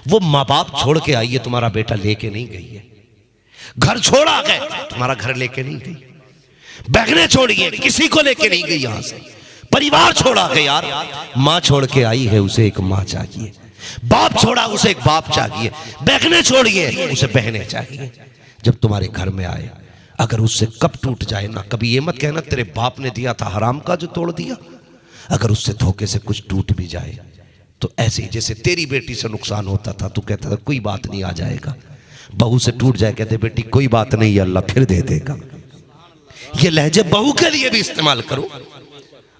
वो माँ बाप छोड़ के आई है, तुम्हारा बेटा लेके नहीं गई है। घर छोड़ा गए, तुम्हारा घर लेके नहीं गई। बहनें छोड़िए, किसी को लेके नहीं गई यहां से। परिवार छोड़ा गया यार। माँ छोड़ के आई है, उसे एक माँ चाहिए। बाप छोड़ा, उसे एक बाप चाहिए। बहनें छोड़िए, उसे बहनें चाहिए। जब तुम्हारे घर में आए, अगर उससे कब टूट जाए ना, कभी ये मत कहना तेरे बाप ने दिया था हराम का जो तोड़ दिया। अगर उससे धोखे से कुछ टूट भी जाए तो ऐसे ही जैसे तेरी बेटी से नुकसान होता था, तू कहता था कोई बात नहीं, आ जाएगा। बहू से टूट जाए, कहते बेटी कोई बात नहीं, अल्लाह फिर दे देगा। ये लहजे बहू के लिए भी इस्तेमाल करो।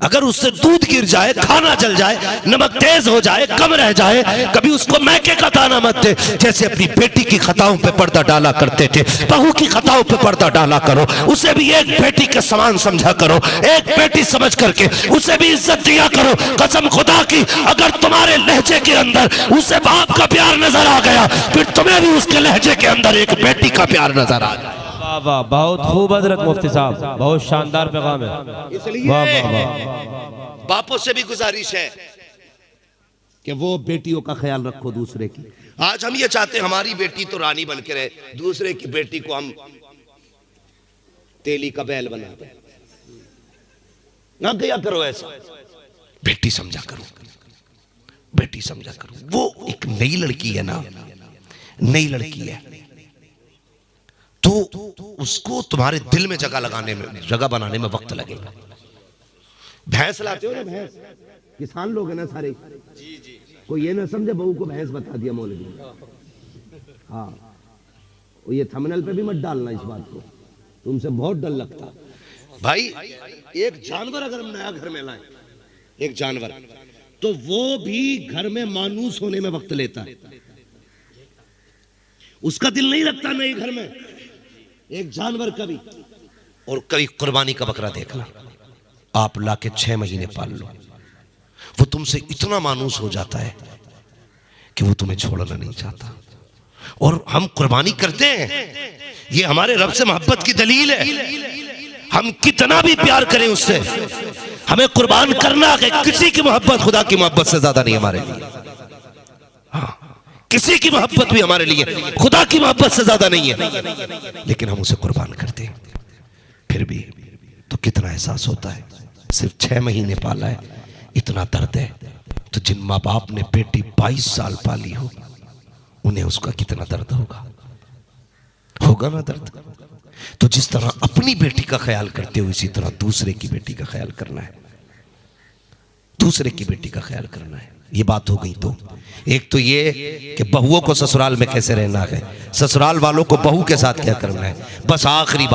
अगर उससे दूध गिर जाए, खाना जल जाए, नमक तेज हो जाए, कम रह जाए, कभी उसको मैके का दाना मत दे। जैसे अपनी बेटी की खताओं पे पर्दा डाला करते थे, बहू की खताओं पे पर्दा डाला करो। उसे भी एक बेटी के समान समझा करो, एक बेटी समझ करके उसे भी इज्जत दिया करो। कसम खुदा की, अगर तुम्हारे लहजे के अंदर उसे बाप का प्यार नजर आ गया, फिर तुम्हें भी उसके लहजे के अंदर एक बेटी का प्यार नजर आ गया। वाह, बहुत खूब हजरत मुफ्ती साहब, बहुत शानदार पैगाम है। इसलिए बापों से भी गुजारिश है कि वो बेटियों का ख्याल रखो दूसरे की। आज हम ये चाहते हैं हमारी बेटी तो रानी बन के रहे, दूसरे की बेटी को हम तेली का बैल बना दें। ना किया करो ऐसा। बेटी समझा करो, बेटी समझा करो। वो एक नई लड़की है ना, नई लड़की है, तो उसको तुम्हारे दिल में जगह लगाने में, जगह बनाने में वक्त लगेगा। भैंस लाते हो ना, भैंस किसान लोग हैं ना सारे। जी जी। कोई ये ना समझे बहू को भैंस बता दिया मौलवी। हाँ, ये थंबनेल पे भी मत डालना इस बात को, तुमसे बहुत डर लगता भाई। एक जानवर अगर हम नया घर में लाए, एक जानवर, तो वो भी घर में मानूस होने में वक्त लेता है। उसका दिल नहीं लगता नए घर में एक जानवर का भी। और कभी कुर्बानी का बकरा देखना, आप लाके 6 महीने पाल लो, वो तुमसे इतना मानूस हो जाता है कि वो तुम्हें छोड़ना नहीं चाहता। और हम कुर्बानी करते हैं, ये हमारे रब से मोहब्बत की दलील है। हम कितना भी प्यार करें उससे, हमें कुर्बान करना है। किसी की मोहब्बत खुदा की मोहब्बत से ज्यादा नहीं हमारे लिए। हाँ, किसी की मोहब्बत भी हमारे लिए खुदा की मोहब्बत से ज्यादा नहीं है, लेकिन हम उसे कुर्बान करते हैं। फिर भी तो कितना एहसास होता है। सिर्फ 6 महीने पाला है, इतना दर्द है। तो जिन माँ बाप ने बेटी 22 साल पाली हो, उन्हें उसका कितना दर्द होगा, होगा ना दर्द। तो जिस तरह अपनी बेटी का ख्याल करते हो, इसी तरह दूसरे की बेटी का ख्याल करना है, दूसरे की बेटी का ख्याल करना है। ये बात हो गई। तो एक तो ये कि बहुओं को ससुराल में कैसे रहना है, ससुराल वालों को बहू के साथ क्या करना है। बस आखिरी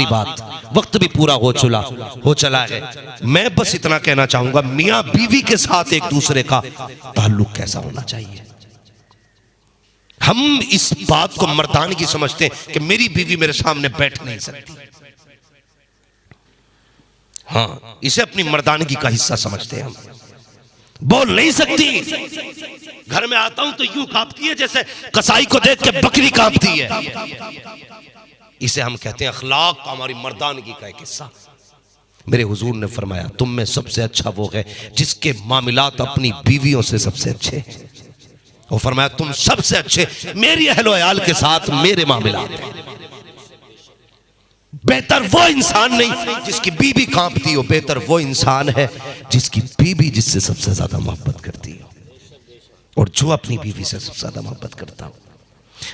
बात, वक्त भी पूरा हो चला है। मैं बस इतना कहना चाहूंगा, मियां बीवी के साथ एक दूसरे का ताल्लुक कैसा होना चाहिए। हम इस बात को मर्दानगी समझते हैं कि मेरी बीवी मेरे सामने बैठ नहीं सकती। हाँ, इसे अपनी मर्दानगी का हिस्सा समझते हैं हम। बोल नहीं सकती, घर में आता हूं तो यूं कांपती है जैसे कसाई को देख के बकरी कांपती है। इसे हम कहते हैं अखलाक का, हमारी मर्दानगी का एक हिस्सा। मेरे हुजूर ने फरमाया, तुम में सबसे अच्छा वो है जिसके मामलात अपनी बीवियों से सबसे अच्छे। वो फरमाया तुम सबसे अच्छे मेरी अहलो अयाल के साथ मेरे मामलात हैं। बेहतर वो इंसान नहीं जिसकी बीबी कांपती हो, बेहतर वो इंसान है जिसकी बीबी जिससे सबसे ज्यादा मोहब्बत करती हो, और जो अपनी बीवी से सबसे ज्यादा मोहब्बत करता हो।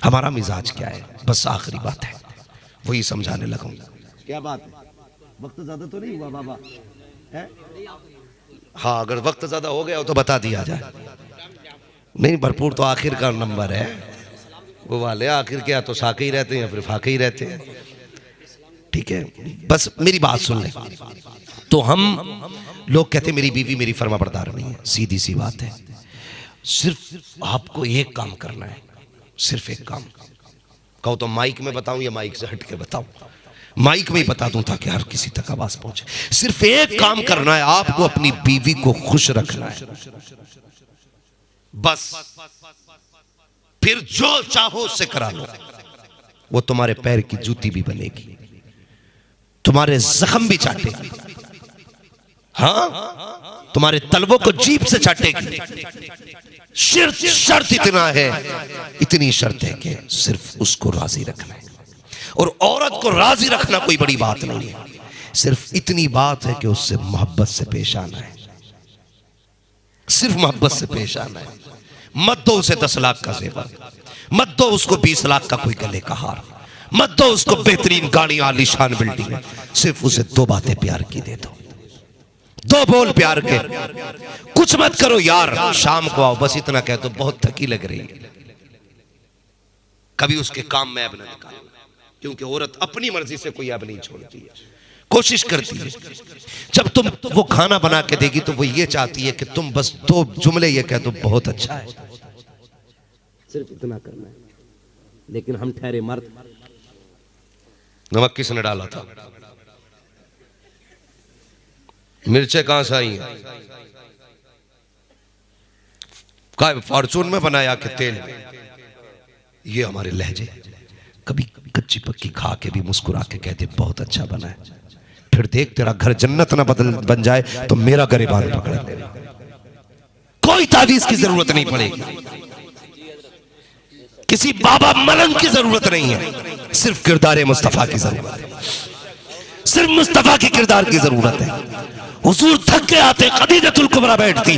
हमारा मिजाज क्या है, बस आखिरी बात है, वही समझाने लगा। क्या बात है, वक्त ज्यादा तो नहीं हुआ बाबा है? हाँ, अगर वक्त ज्यादा हो गया हो तो बता दिया जाए। नहीं, भरपूर तो आखिर का नंबर है वो वाले। आखिर क्या, तो साके ही रहते हैं या फिर फाके ही रहते हैं। ठीक है, बस मेरी बात सुन ले। तो हम लोग कहते हैं मेरी बीवी मेरी फर्माबरदार नहीं है। सीधी सी बात है, सिर्फ आपको एक काम करना है, सिर्फ एक काम। कहो तो माइक में बताऊं या माइक से हट के बताऊं? माइक में ही बता दूं ताकि हर किसी तक आवाज पहुंचे। सिर्फ एक काम करना है, आपको अपनी बीवी को खुश रखना है, बस। फिर जो चाहो उससे करा लो। वो तुम्हारे पैर की जूती भी बनेगी, तुम्हारे जख्म भी चाटेगी, हाँ, तुम्हारे तलवों को जीभ से चाटेगी, शर्त इतना है, इतनी शर्त है कि सिर्फ उसको राजी रखना है। और औरत को राजी रखना कोई बड़ी बात नहीं है, सिर्फ इतनी बात है कि उससे मोहब्बत से पेश आना है, सिर्फ मोहब्बत से पेश आना है। मत दो उसे 10 लाख का जेवर, मत दो उसको 20 लाख का कोई गले का हार, मत दो उसको बेहतरीन गाड़ी आलीशान बिल्डिंग, सिर्फ उसे 2 बातें प्यार की दे दो, 2 बोल प्यार के। कुछ मत करो यार, शाम को आओ, बस इतना कह दो बहुत थकी लग रही है। कभी उसके काम में ऐब न निकालो, क्योंकि औरत अपनी मर्जी से कोई ऐब नहीं छोड़ती है, कोशिश करती है। जब तुम वो खाना बना के देगी तो वो ये चाहती है कि तुम बस 2 जुमले ये कह दो बहुत अच्छा है, सिर्फ इतना करना है। लेकिन हम ठहरे मर्द। नमक किसने डाला था? मिर्चें कहां से आई हैं? क्या फॉर्चून में बनाया कि तेल में? ये हमारे लहजे। कभी कच्ची पक्की खा के भी मुस्कुरा के कहते बहुत अच्छा बना है, फिर देख तेरा घर जन्नत ना बन जाए तो मेरा गिरबान पकड़ ले। कोई तावीज की जरूरत नहीं पड़ेगी, किसी बाबा मलंग की जरूरत नहीं है, सिर्फ किरदार मुस्तफा की जरूरत है, सिर्फ मुस्तफा के किरदार की जरूरत है। हुजूर थक के आते, खदीजतुल कुबरा बैठती,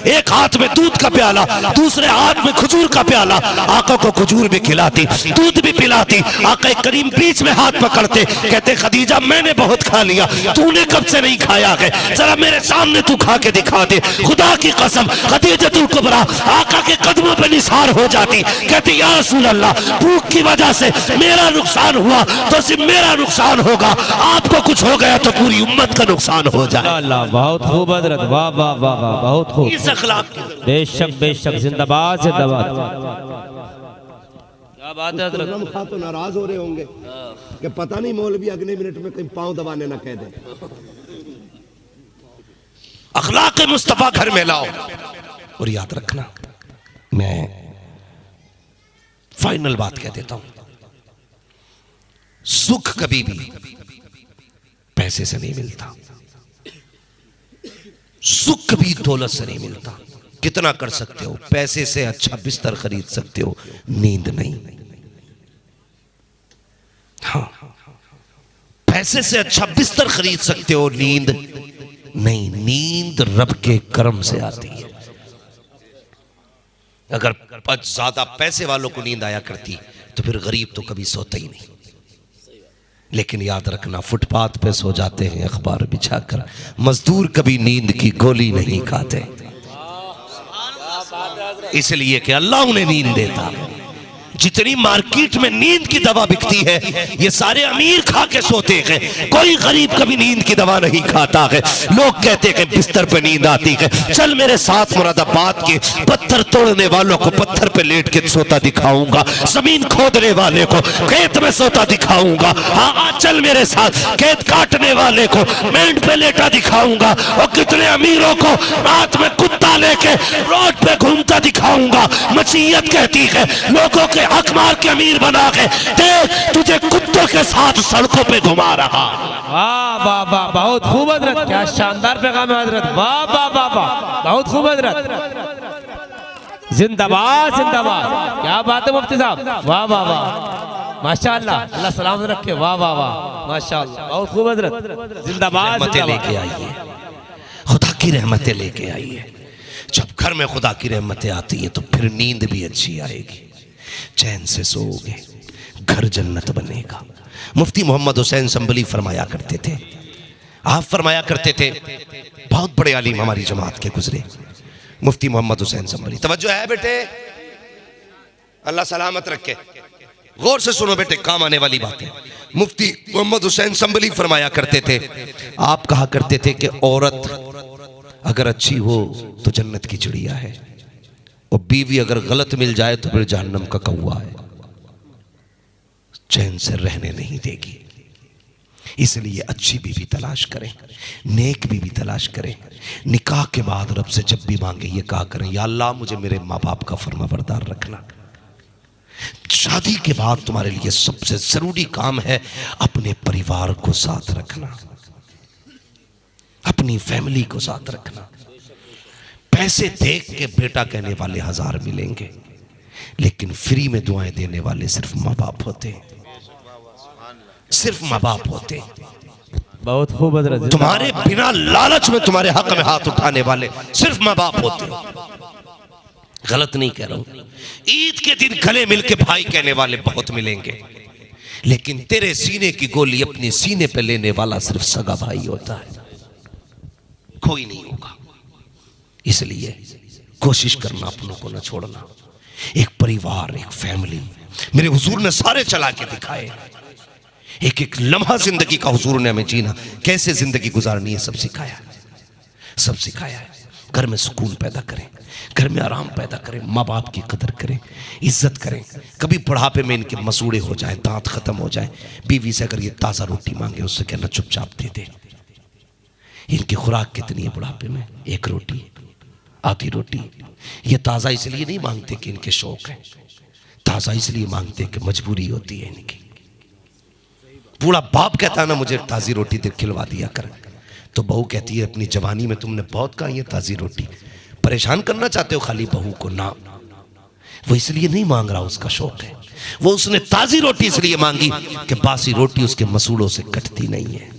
एक हाथ में दूध का प्याला, दूसरे हाथ में खजूर का प्याला, आका को खजूर भी खिलाती, दूध भी पिलाती। आका करीम बीच में हाथ पकड़ते, कहते खदीजा मैंने बहुत खा लिया, तूने कब से नहीं खाया है, जरा मेरे सामने तू खा के दिखा दे। खुदा की कसम खदीजतुल कुबरा आका के कदमों पे निसार हो जाती, कहती या रसूल अल्लाह, भूख की वजह से मेरा नुकसान हुआ तो सिर्फ मेरा नुकसान होगा, आपको कुछ हो गया तो पूरी उम्मत का नुकसान हो जाए। बहुत खूब हजरत, वाह वाह वाह वाह, बहुत खूब। इस अखलाक बेशक बेशक, जिंदाबाद जिंदाबाद। क्या बात है हजरत। खा तो नाराज हो रहे होंगे कि पता नहीं मौलवी अगले मिनट में कहीं पांव दबाने ना कह दे। अखलाक मुस्तफा घर में लाओ। और याद रखना, मैं फाइनल बात कह देता हूं, सुख कभी भी पैसे से नहीं मिलता, सुख कभी दौलत से नहीं मिलता। कितना कर सकते हो, पैसे से अच्छा बिस्तर खरीद सकते हो, नींद नहीं। हाँ, पैसे से अच्छा बिस्तर खरीद सकते हो, नींद नहीं। नींद रब के करम से आती है। अगर ज्यादा पैसे वालों को नींद आया करती तो फिर गरीब तो कभी सोता ही नहीं। लेकिन याद रखना, फुटपाथ पे सो जाते हैं अखबार बिछाकर, मजदूर कभी नींद की गोली नहीं खाते, इसलिए कि अल्लाह उन्हें नींद देता है। जितनी मार्केट में नींद की दवा बिकती है, ये सारे अमीर खा के सोते हैं, कोई गरीब कभी नींद की दवा नहीं खाता है। लोग कहते हैं कि बिस्तर पे नींद आती है, चल मेरे साथ मुरादाबाद के पत्थर तोड़ने वालों को पत्थर पे लेट के सोता दिखाऊंगा, जमीन खोदने वाले को खेत में सोता दिखाऊंगा, हाँ चल मेरे साथ खेत काटने वाले को मेंढ पे लेटा दिखाऊंगा, और कितने अमीरों को रात में कुत्ता लेके रोड पे घूमता दिखाऊंगा। मसीहत कहती है लोगों के हक मार के अमीर बना के देख, तुझे कुत्तों के साथ सड़कों पे घुमा रहा। वाह वाह वाह, बहुत खूब हजरत, क्या शानदार पैगाम है हजरत, वाह वाह वाह वाह, बहुत खूब हजरत, जिंदाबाद जिंदाबाद। क्या बात है मुफ्ती साहब, वाह वाह वाह, माशाअल्लाह, अल्लाह सलामत रखे, वाह वाह वाह, माशाअल्लाह, बहुत खूब हजरत, जिंदाबाद। रहमतें लेके आइए, खुदा की रहमतें लेके आइए। जब घर में खुदा की रहमतें आती है तो फिर नींद भी अच्छी आएगी, चैन से सोओगे, घर जन्नत बनेगा। मुफ्ती मोहम्मद हुसैन संभली फरमाया करते थे, आप फरमाया करते थे, बहुत बड़े आलिम हमारी जमात के गुजरे, मुफ्ती मोहम्मद हुसैन संभली। तवज्जो है बेटे, अल्लाह सलामत रखे, गौर से सुनो बेटे, काम आने वाली बातें। मुफ्ती मोहम्मद हुसैन संभली फरमाया करते थे, आप कहा करते थे कि औरत अगर अच्छी हो तो जन्नत की चिड़िया है, और बीवी अगर गलत मिल जाए तो फिर जहन्नम का कौवा है, चैन से रहने नहीं देगी। इसलिए अच्छी बीवी तलाश करें, नेक बीवी तलाश करें। निकाह के बाद रब से जब भी मांगे ये कहा करें, या अल्लाह मुझे मेरे माँ बाप का फरमाबरदार रखना। शादी के बाद तुम्हारे लिए सबसे जरूरी काम है अपने परिवार को साथ रखना, अपनी फैमिली को साथ रखना। पैसे देख के बेटा कहने वाले 1000 मिलेंगे, लेकिन फ्री में दुआएं देने वाले सिर्फ माँ बाप होते हैं, सिर्फ माँ बाप होते हैं। बहुत खूब हजरत। तुम्हारे बिना लालच में तुम्हारे हक में हाथ उठाने वाले सिर्फ माँ बाप होते हैं। गलत नहीं कह रहा हूं। ईद के दिन गले मिलके भाई कहने वाले बहुत मिलेंगे, लेकिन तेरे सीने की गोली अपने सीने पे लेने वाला सिर्फ सगा भाई होता है, कोई नहीं होगा। इसलिए कोशिश करना अपनों को न छोड़ना। एक परिवार, एक फैमिली मेरे हुजूर ने सारे चला के दिखाए। एक एक लम्हा जिंदगी का हुजूर ने हमें जीना, कैसे जिंदगी गुजारनी है, सब सिखाया, सब सिखाया है। घर में सुकून पैदा करें, घर में आराम पैदा करें, माँ बाप की कदर करें, इज्जत करें। कभी बुढ़ापे में इनके मसूड़े हो जाए, दांत खत्म हो जाए, बीवी से अगर ये ताज़ा रोटी मांगे उससे कहना चुपचाप दे दे। इनकी खुराक कितनी है बुढ़ापे में? 1 रोटी, आधी रोटी। ये ताज़ा इसलिए नहीं मांगते कि इनके शौक है, ताज़ा इसलिए मांगते कि मजबूरी होती है इनकी। बूढ़ा बाप कहता है ना मुझे ताज़ी रोटी दे खिलवा दिया कर, तो बहू कहती है अपनी जवानी में तुमने बहुत खाई है ताज़ी रोटी, परेशान करना चाहते हो खाली बहू को ना। वो इसलिए नहीं मांग रहा, उसका शौक है। वो उसने ताज़ी रोटी इसलिए मांगी कि बासी रोटी उसके मसूड़ों से कटती नहीं है,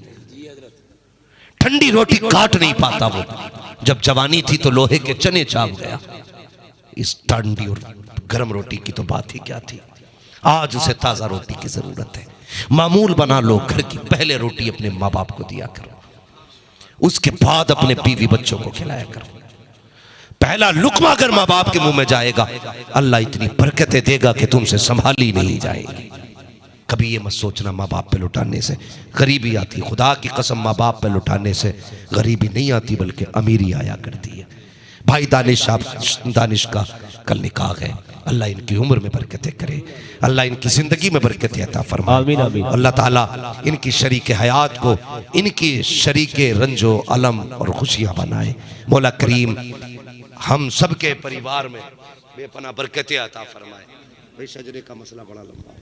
ठंडी रोटी काट नहीं पाता वो। जब जवानी थी तो लोहे के चने चाप गया, इस ठंडी और गर्म रोटी की तो बात ही क्या थी। आज उसे ताज़ा रोटी की जरूरत है। मामूल बना लो घर की, पहले रोटी अपने माँ बाप को दिया करो, उसके बाद अपने बीवी बच्चों को खिलाया करो। पहला लुकमा अगर माँ बाप के मुंह में जाएगा, अल्लाह इतनी बरकतें देगा कि तुमसे संभाली नहीं जाएगी। कभी ये मत सोचना माँ बाप पे लुटाने से गरीबी आती। खुदा की कसम, माँ बाप पे लुटाने से गरीबी नहीं आती, बल्कि अमीरी आया करती है। भाई दानिश का कल निकाह है, अल्लाह इनकी उम्र में बरकतें करे, अल्लाह इनकी ज़िंदगी में बरकतें अता फरमाए। आमीन आमीन। अल्लाह ताला इनकी शरीक हयात को इनकी शरीक रंजो अलम और खुशियाँ बनाए। मौला करीम हम सब के परिवार में बेपना बरकतें अता फरमाए। भाई शजरे का मसला बड़ा लंबा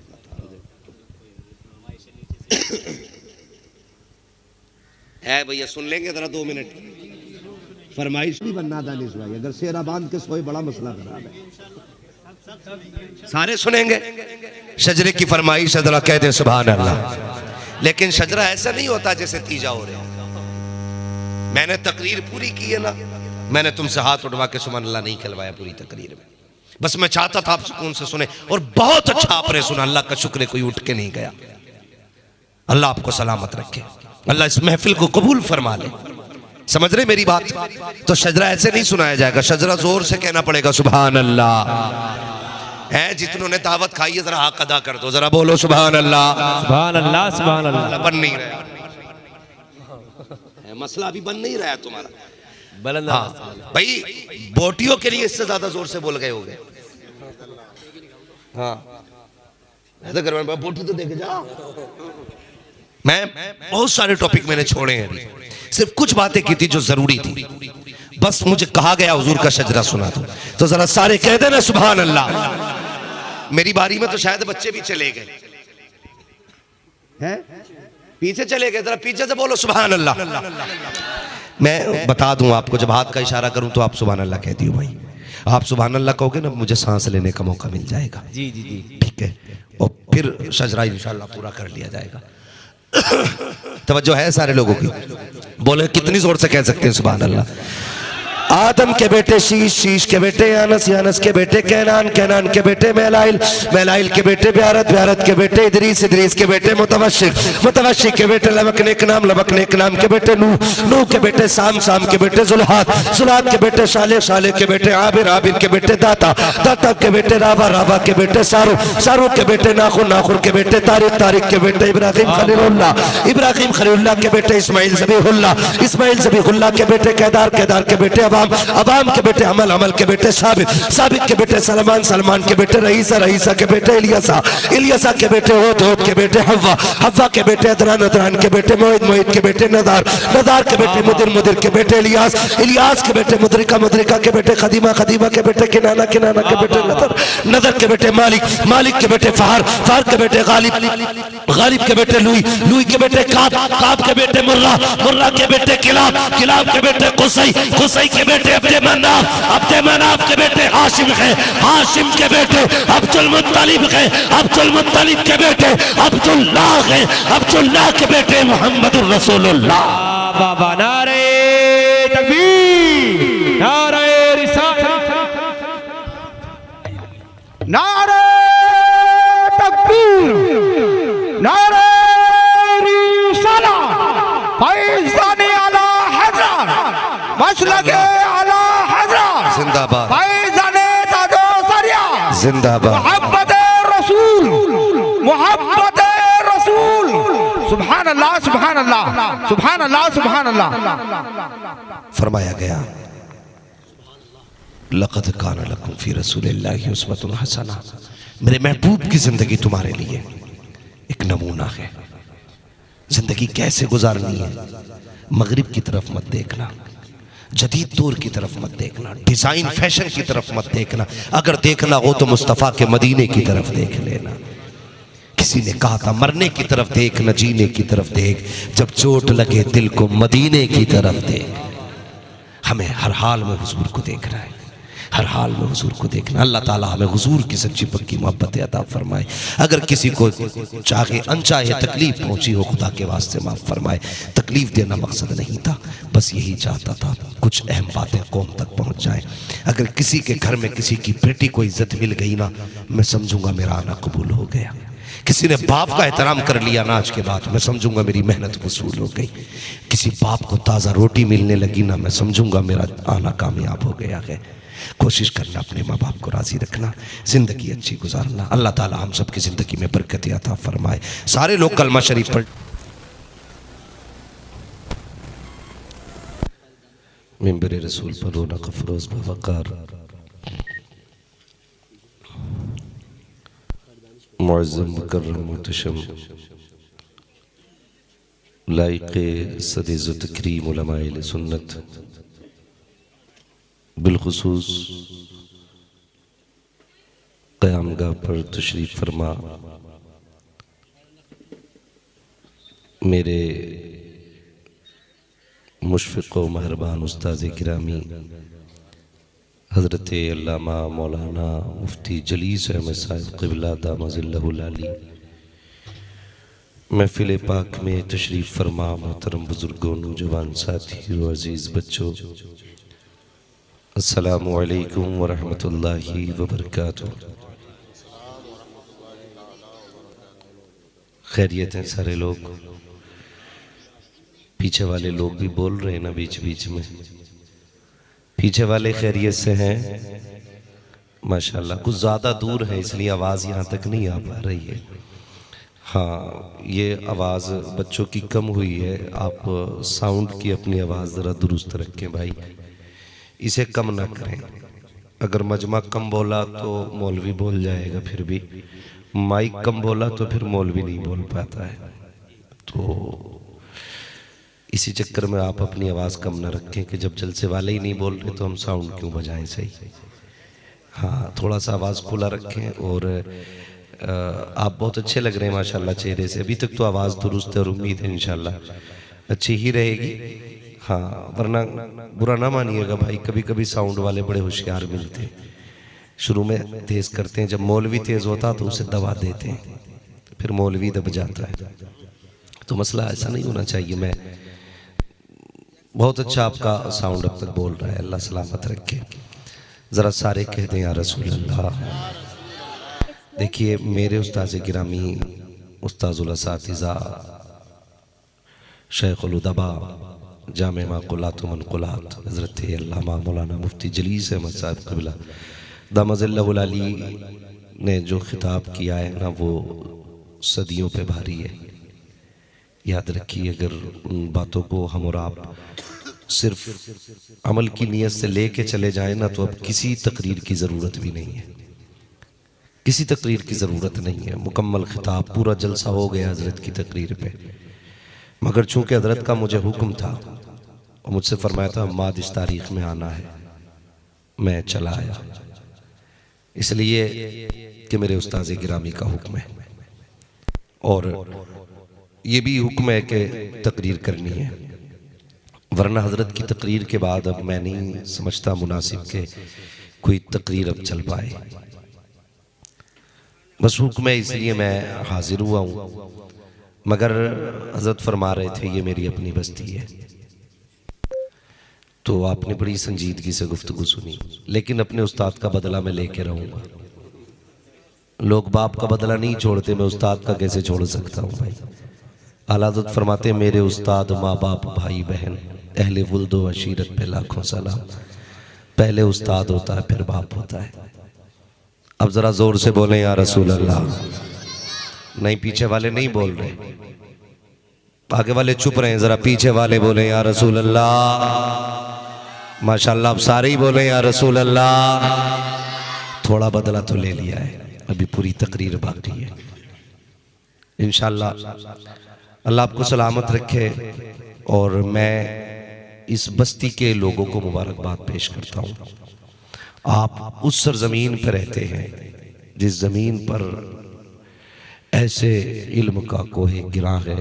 है भैया, सुन लेंगे जरा 2 मिनट। फरमाइश नहीं बनना दानिश भाई, अगर सेरा बांध के सोए बड़ा मसला खराब है। सारे सुनेंगे शजरे की फरमाइश, जरा कह दे सुभान अल्लाह। लेकिन शजरा ऐसा नहीं होता जैसे तीजा हो रहे हो। मैंने तकरीर पूरी की है ना, मैंने तुमसे हाथ उठवा के सुभान अल्लाह नहीं कहलवाया पूरी तकरीर में। बस मैं चाहता था आप सुकून से सुने, और बहुत अच्छा आपने सुना। अल्लाह का शुक्र है कोई उठ के नहीं गया। अल्लाह आपको सलामत रखे, अल्लाह इस महफिल को कबूल फरमा ले। समझ रहे मेरी बात? तो शजरा ऐसे नहीं सुनाया जाएगा, शजरा जोर से कहना पड़ेगा सुभान अल्लाह। है जितनों ने दावत खाई है जरा हक अदा कर दो, जरा बोलो सुभान अल्लाह। सुभान अल्लाह, सुभान अल्लाह। बन नहीं रहा मसला, अभी बन नहीं रहा तुम्हारा। हाँ भाई, बोटियों के लिए इससे ज्यादा जोर से बोल गए होगे। हाँ ऐसा करवा, बोटी तो देखे जाओ। मैं बहुत सारे टॉपिक मैंने छोड़े हैं, सिर्फ कुछ बातें की थी जो जरूरी थी। बस मुझे कहा गया हुजूर का शजरा सुना दो, तो जरा सारे कह देना सुभान अल्लाह। मेरी बारी में तो शायद बच्चे भी चले गए हैं, पीछे चले गए, जरा पीछे से बोलो सुभान अल्लाह। मैं बता दूं आपको, जब हाथ का इशारा करूं तो आप सुभान अल्लाह कहती हो भाई। आप सुभान अल्लाह कहोगे ना, मुझे सांस लेने का मौका मिल जाएगा। जी जी जी, ठीक है, और फिर शजरा इंशाल्लाह पूरा कर लिया जाएगा। तवज्जो है सारे लोगों की? बोले कितनी जोर से कह सकते हैं सुभान अल्लाह। आदम के बेटे शीश, शीश के बेटे यानस, यानस के बेटे कैनान, कैनान के बेटे मेलाइल, मेलाइल के बेटे ब्यारत, ब्यारत के बेटे इदरीस, इदरीस के बेटे मुतवशिक, मुतवशिक के बेटे लबकनेक नाम, लबकनेक नाम के बेटे नूह, नूह के बेटे साम, साम के बेटे जुल्हात, जुल्हात के बेटे शाले, शाले के बेटे आबिर, आबिर के बेटे दाता, दाता के बेटे रावा, रावा के बेटे सारू, सारू के बेटे नाखुर, नाखुर के बेटे तारिक, तारिक के बेटे इब्राहिम खलीलुल्लाह, इब्राहिम खलीलुल्लाह के बेटे इस्माइल ज़बीहुल्लाह, इस्माइल ज़बीहुल्लाह के बेटे केदार, केदार के बेटे अबाम के बेटे अमल, अमल के बेटे साबित, साबित के बेटे सलमान, सलमान के बेटे रईसा, रईसा के बेटे इलियासा, इलियासा के बेटे होद, होद के बेटे हव्वा, हव्वा के बेटे अदरान, अदरान के बेटे मोहित, मोहित के बेटे नदार, नदार के बेटे मुदिर, मुदिर के बेटे इलियास, इलियास के बेटे मुद्रिका, मुद्रिका के बेटे खदीमा, खदीमा के बेटे किनाना, किनाना के बेटे नदर, नदर के बेटे मालिक, मालिक के बेटे फहर, फहर के बेटे गालिब, गालिब के बेटे लुई, लुई के बेटे काब, काब के बेटे मुर्रा, मुर्रा के बेटे किलाब, किलाब के बेटे कुसई, कुसई के के बेटे अब्दे मनाफ के बेटे हाशिम है, हाशिम के बेटे अब्दुल मुत्तलिब है, अब्दुल मुत्तलिब के बेटे अब्दुल्लाह है, अब्दुल्लाह के बेटे मोहम्मदुर रसूलुल्लाह। बाबा नारे तकबीर, नारे रिसालत, नारे तकबीर, नारे रिसालत, फैज़ाने आला हज़रत, मसलके आला हज़रत, जिंदाबाद, फैज़ाने ताजो सरिया, जिंदाबाद, मोहब्बत रसूल, मोहब्बत रसूल, सुभान अल्लाह, सुभान अल्लाह, सुभान अल्लाह, सुभान अल्लाह। फरमाया गया लक़द कान लकुम फी रसूलिल्लाहि उस्वतुन हसना, मेरे महबूब की जिंदगी तुम्हारे लिए एक नमूना है। जिंदगी कैसे गुजारनी है, मगरिब की तरफ मत देखना, जदीद दौर की तरफ मत देखना, डिजाइन फैशन की तरफ मत देखना, अगर देखना हो तो मुस्तफ़ा के मदीने की तरफ देख लेना। किसी ने कहा था मरने की तरफ देख न जीने की तरफ देख, जब चोट लगे दिल को मदीने की तरफ देख। हमें हर हाल में हुजूर को देखना है, हर हाल में हुजूर को देखना। अल्लाह ताला हमें हुजूर की सच्ची पक्की मोहब्बत अता फरमाए। अगर किसी को चाहे अनचाहे तकलीफ पहुंची हो, खुदा के वास्ते माफ फरमाए। तकलीफ देना मकसद नहीं था, बस यही चाहता था कुछ अहम बातें कौम तक पहुंच जाए। अगर किसी के घर में किसी की बेटी को इज्जत मिल गई ना, मैं समझूंगा मेरा आना कबूल हो गया। किसी ने बाप का एहतराम कर लिया ना आज के बाद, मैं समझूंगा मेरी मेहनत वसूल हो गई। किसी बाप को ताज़ा रोटी मिलने लगी ना, मैं समझूंगा मेरा आना कामयाब हो गया है। कोशिश करना अपने माँ बाप को राज़ी रखना, ज़िंदगी अच्छी गुजारना। अल्लाह ताला हम सब की ज़िंदगी में बरकत अता फरमाए। सारे लोग कलमा शरीफ पढ़। मिंबर रसूल पर रौनक अफरोज़ बवक़ार मुअज़्ज़म मुकर्रम मुहतशम लाइक़े सदीज़ व तकरीम उलमाए अहले सुन्नत, बिलखुसूस क़यामगाह पर तशरीफ़ फरमा मेरे मुशफ़िक़ व मेहरबान उस्ताज़ गिरामी हज़रत अल्लामा मौलाना मुफ्ती जलीस अहमद साहिब क़िबला दामज़िल्लहुल आली, महफ़िल पाक में तशरीफ़ फरमा मोहतरम बुज़ुर्गों, नौजवान साथियों, अज़ीज़ बच्चों, अस्सलामु अलैकुम व रहमतुल्लाहि व बरकातुहू। खैरियत हैं सारे लोग? पीछे वाले लोग भी बोल रहे हैं ना बीच बीच में, पीछे वाले खैरियत से हैं माशाल्लाह। कुछ ज़्यादा दूर है इसलिए आवाज़ यहाँ तक नहीं आ पा रही है। हाँ, ये आवाज़ बच्चों की कम हुई है, आप साउंड की अपनी आवाज़ ज़रा दुरुस्त रखें भाई, इसे कम ना करें। अगर मजमा कम बोला तो मौलवी बोल जाएगा, फिर भी माइक कम बोला तो फिर मौलवी नहीं बोल पाता है। तो इसी चक्कर में आप अपनी आवाज़ कम ना रखें कि जब जलसे वाले ही नहीं बोल रहे तो हम साउंड क्यों बजाएं, सही। हाँ, थोड़ा सा आवाज़ खुला रखें। और आप बहुत अच्छे लग रहे हैं माशाल्लाह चेहरे से, अभी तक तो आवाज़ दुरुस्त है और उम्मीद है इंशाल्लाह अच्छी ही रहेगी। हाँ, वरना बुरा ना मानिएगा भाई, कभी कभी साउंड वाले बड़े होशियार मिलते हैं, शुरू में तेज़ करते हैं, जब मौलवी तेज़ होता तो उसे दबा देते हैं, फिर मौलवी दब जाता है। तो मसला ऐसा नहीं होना चाहिए। मैं बहुत अच्छा आपका साउंड अब तक बोल रहा है, अल्लाह सलामत रखे। ज़रा सारे कह दें या रसूल अल्लाह। देखिए, मेरे उस्ताज़ गिरामी उस्ताज़ुल असातिज़ा शेखुल उदबा जामे माक़ुलात व मनक़ुलात हज़रत अल्लामा मौलाना मुफ्ती जलीस अहमद साहिब क़िबला दामज़िल्लहुल आली ने जो खिताब किया है ना, वो सदियों पे भारी है। याद रखिए, अगर उन बातों को हम और आप सिर्फ अमल की नीयत से लेके चले जाएं ना, तो अब किसी तकरीर की ज़रूरत भी नहीं है, किसी तकरीर की ज़रूरत नहीं है। मुकम्मल खिताब, पूरा जलसा हो गया हज़रत की तकरीर पे। मगर चूँकि हज़रत का मुझे हुक्म था और मुझसे फरमाया था माद इस तारीख़ में आना है, मैं चला आया, इसलिए कि मेरे उस्ताज़ गिरामी का हुक्म है और ये भी हुक्म है कि तकरीर करनी है। वरना हजरत की तकरीर के बाद अब मैं नहीं समझता मुनासिब के कोई तकरीर अब चल पाए। बस हुक्म है इसलिए मैं हाजिर हुआ हूँ, मगर हजरत फरमा रहे थे ये मेरी अपनी बस्ती है, तो आपने बड़ी संजीदगी से गुफ्तगू सुनी। लेकिन अपने उस्ताद का बदला मैं लेके रहूँगा। लोग बाप का बदला नहीं छोड़ते, मैं उस्ताद का कैसे छोड़ सकता हूँ भाई। आला हज़रत फरमाते मेरे उस्ताद, माँ बाप, भाई बहन, अहले वुल्दो अशीरत पे लाखों सलाम। पहले उस्ताद होता है फिर बाप होता है। अब जरा जोर से बोले या रसूल अल्लाह। नहीं, पीछे वाले नहीं बोल रहे, आगे वाले चुप रहे हैं, जरा पीछे वाले बोले या रसूल अल्लाह। माशाल्लाह अब सारे ही बोले या रसूल अल्लाह। थोड़ा बदला तो ले लिया है, अभी पूरी तकरीर बाकी है। इंशाअल्लाह अल्लाह आपको सलामत रखे। और मैं इस बस्ती के लोगों को मुबारकबाद पेश करता हूँ। आप उस सरजमीन पर रहते हैं जिस जमीन पर ऐसे इल्म का कोहे गिरा है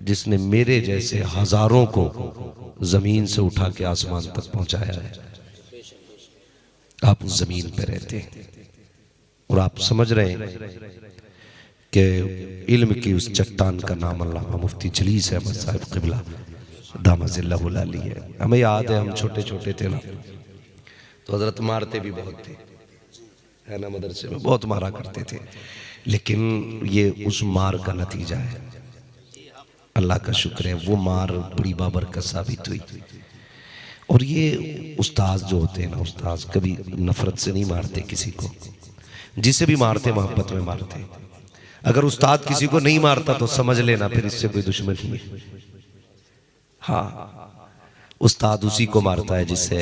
जिसने मेरे जैसे हजारों को जमीन से उठा के आसमान तक पहुंचाया है। आप उस जमीन पर रहते हैं और आप समझ रहे हैं कि इल्म की उस चट्टान का नाम अल्लामा मुफ्ती जलीस अहमद साहब क़िबला दामजिल्लाहुल अली है। हमें याद है हम छोटे छोटे थे ना, तो हजरत मारते भी बहुत थे, है ना, मदरसे में बहुत मारा करते थे। लेकिन ये उस मार का नतीजा है। अल्लाह का शुक्र है वो मार बड़ी बाबरकत साबित हुई। और ये उस्ताद जो होते हैं ना, उस्ताद कभी नफरत से नहीं मारते किसी को, जिसे भी मारते मोहब्बत में मारते। अगर उस्ताद किसी को नहीं मारता तो समझ लेना फिर इससे कोई दुश्मनी है। हाँ, उस्ताद उसी को मारता है जिससे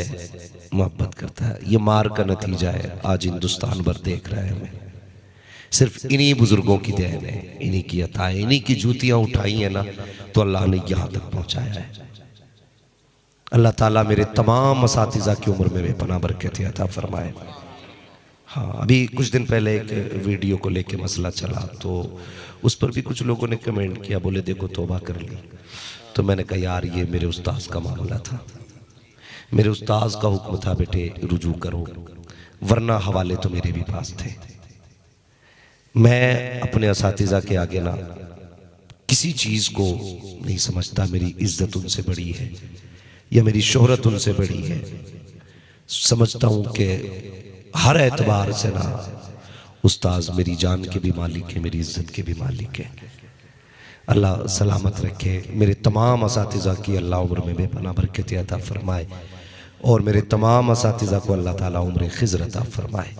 मोहब्बत करता है। ये मार का नतीजा है। आज हिंदुस्तान भर देख रहा है हमें। सिर्फ इन्हीं बुजुर्गों की देन है, इन्हीं की अता है, इन्हीं की जूतियां उठाई है ना, तो अल्लाह ने यहाँ तक पहुँचाया है। अल्लाह ताला मेरे तमाम असातिज़ा की उम्र में बेपनाह बरकत अता फरमाए। हाँ, अभी कुछ दिन पहले एक वीडियो को लेके मसला चला, तो उस पर भी कुछ लोगों ने कमेंट किया, बोले देखो तौबा कर ली। तो मैंने कहा यार ये मेरे उस्ताद का मामला था, मेरे उस्ताद का हुक्म था बेटे रुजू करो, वरना हवाले तो मेरे भी पास थे। मैं अपने असातिज़ा के आगे ना किसी चीज़ को नहीं समझता मेरी इज्जत उनसे बड़ी है या मेरी शोहरत उनसे बड़ी है। समझता हूँ कि हर एतबार से ना उस्ताद मेरी जान के भी मालिक है, मेरी इज्जत के भी मालिक है। अल्लाह सलामत रखे। मेरे तमाम असातिज़ा की अल्लाह उम्र में बेपनाह बरकत अता फरमाए और मेरे तमाम असातिज़ा को अल्लाह ताला उम्र खिज़र अता फरमाए।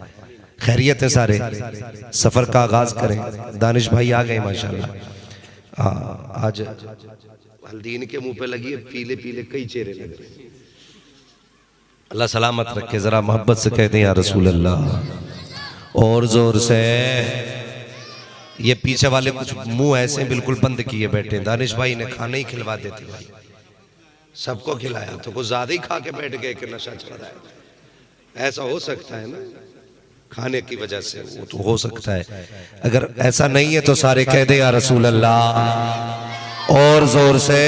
खैरियत है सारे, सफ़र का आगाज़ करें। दानिश भाई आ गए माशाल्लाह। आज हल्दी इनके मुंह पे लगी है, पीले पीले कई चेहरे लग रहे हैं। अल्लाह सलामत रखे। जरा मोहब्बत से कहते हैं या रसूल अल्लाह, और जोर से। ये पीछे वाले कुछ मुंह ऐसे बिल्कुल बंद किए बैठे। दानिश भाई ने खाना ही खिलवा देते भाई, सबको खिलाया तो कुछ ज्यादा ही खा के बैठ गए कि नशा चढ़ रहा है। ऐसा हो सकता है ना, खाने की वजह से वो तो हो सकता है। अगर ऐसा नहीं है तो सारे कह दे या रसूल अल्लाह, और जोर से।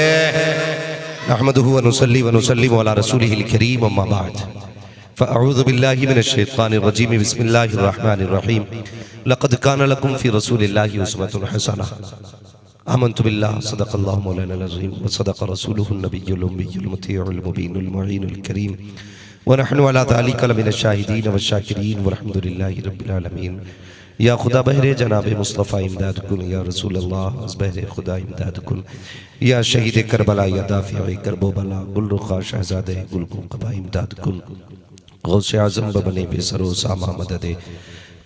नहमदुहु व नुसल्ली व नुसल्लिमु अला रसूलिहिल करीम, अम्मा बाद, फ़अऊज़ु बिल्लाहि मिनश शैतानिर रजीम, बिस्मिल्लाहिर रहमानिर रहीम। लक़द कान लकुम फ़ी रसूलिल्लाहि उस्वतुन हसनह। आमन्तु बिल्लाहि सदक़ल्लाहु मौलानाल अज़ीम व सदक़ रसूलुहुन नबिय्युल उम्मियुल मुतीउल मुबीनुल मुईनुल करीम व नहनु अला ज़ालिका लमिनश शाहिदीन व शाकिरीन वल्हम्दुलिल्लाहि रब्बिल आलमीन। या खुदा बहरे जनाब मुस्तफ़ा इमदाद कुन, या रसूल अल्लाह बहरे खुदा इमदाद कुन, या शहीद करबला, या दाफ़िए करबो बला, गुलरुखा शहज़ादे गुलकुबा इमदाद कुन, गौसे आज़म बबने बेसरो सामा मददे,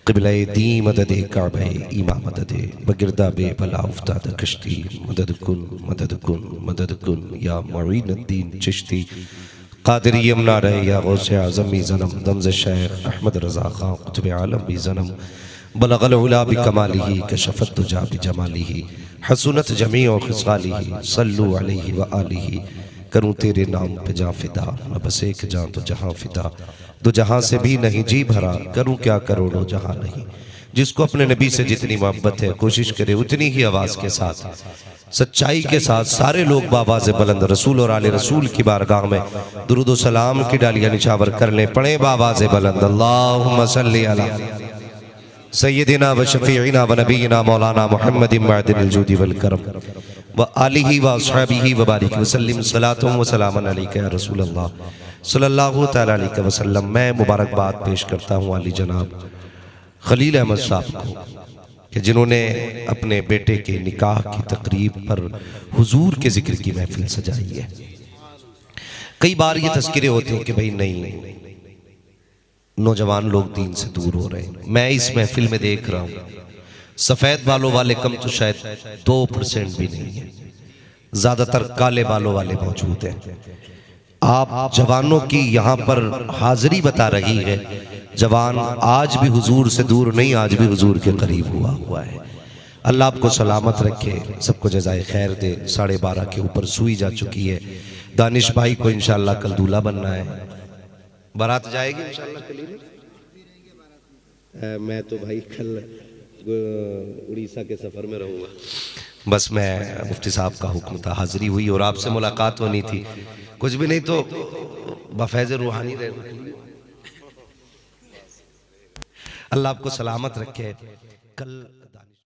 क़िबले दी मददे, काबे ईमा मददे, बगिरदा बे बला उफ्ताद कश्ती, मदद कुन मदद कुन मदद कुन, या मुईनुद्दीन चिश्ती क़ादिरी यमुना रहे, या गौसे आज़म भी ज़नम, दमज़ शेख अहमद रज़ा ख़ां क़ुतुब आलम भी ज़नम, बलगल उला बिकमालिही, कशफत दुजा बिजमालिही, हसनत जमीअ खिसालिही, सल्लु अलैहि व आलिही। करूँ तेरे नाम पे जा फिदा, न बस एक जान तो जहाँ फिदा, दो जहाँ से भी नहीं जी भरा, करूँ क्या करोड़ों जहाँ नहीं, जिसको अपने नबी से जितनी मोहब्बत है कोशिश करे उतनी ही आवाज के साथ सच्चाई के साथ सारे लोग बाबाज़ बुलंद रसूल और आले रसूल की बारगाह में दुरूद व सलाम की डालियां निछावर कर लें। पढ़े बाबाज़ बुलंद अल्लाहुम्मा सल्ली अला सय्यदिना व शफीइना व नबीना मौलाना मुहम्मदिन मअदिनिल जूदी वल करम व आलिहि व अस्हाबिहि व बारिक वसल्लिम सलातुम व सलामन अलैका या रसूल अल्लाह सल्लल्लाहु तआला अलैहि वसल्लम। मैं मुबारकबाद पेश करता हूँ अली जनाब खलील अहमद साहब को कि जिन्होंने अपने बेटे के निकाह की तकरीब पर हुजूर के जिक्र की महफिल सजाई है। कई बार ये तस्किरे होते हैं कि भाई नहीं, नौजवान लोग दीन से दूर हो रहे हैं। मैं इस महफिल में देख रहा हूँ सफेद बालों वाले कम तो शायद 2% भी नहीं है, ज्यादातर काले बालों वाले मौजूद हैं। आप जवानों की यहाँ पर हाजिरी बता रही है। जवान आज भी हुजूर से दूर नहीं, आज भी हुजूर के करीब हुआ है। अल्लाह आपको सलामत रखे, सबको जज़ाए खैर दे। 12:30 के ऊपर सुई जा चुकी है। दानिश भाई को इंशाअल्लाह कल दूल्हा बनना है, बारात जाएगी इंशाअल्लाह कल। मैं तो भाई कल उड़ीसा के सफर में रहूँगा। बस मैं मुफ्ती साहब का हुक्म था, हाजिरी हुई और आपसे मुलाकात होनी थी। कुछ भी नहीं तो बफैज़ रूहानी रहना। अल्लाह आपको सलामत रखे। कल